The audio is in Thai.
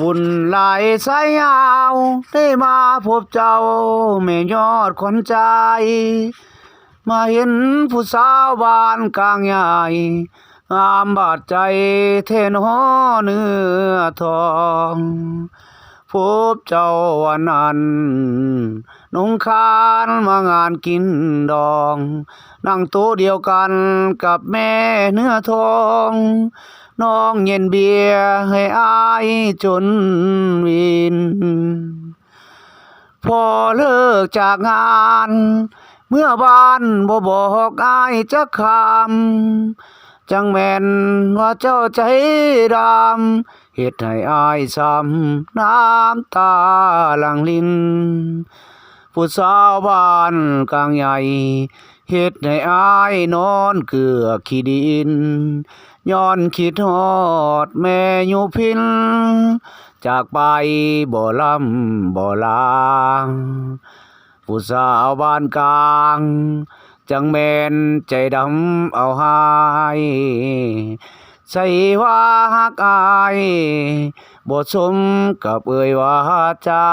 บุญหลายสายยาวได้มาพบเจ้าแม่ยอดคนใจมาเห็นผู้สาวบ้านกลางใหญ่งามบาดใจเทนอเนื้อทองพบเจ้าวันนั้นนงคานมางานกินดองนั่งโต๊ะเดียวกันกับแม่เนื้อทองน้องเย็นเบียร์ให้อายจนวินพอเลิกจากงานเมื่อบ้านบ่บอกอายจักคำจังแม่นว่าเจ้าใจดำเฮ็ดให้อายซ้ำน้ำตาหลั่งลิ้นผู้สาวบ้านกลางใหญ่เฮ็ดให้อายนอนเกือกขี้ดินย้อนคิดฮอดแม่อยู่พินจากไปบ่ลำบ่ลาผู้สาวบ้านกลางจังแม่นใจดำเอาหายใส่ว่าฮักอายบ่สมกับเอ่ยวาจา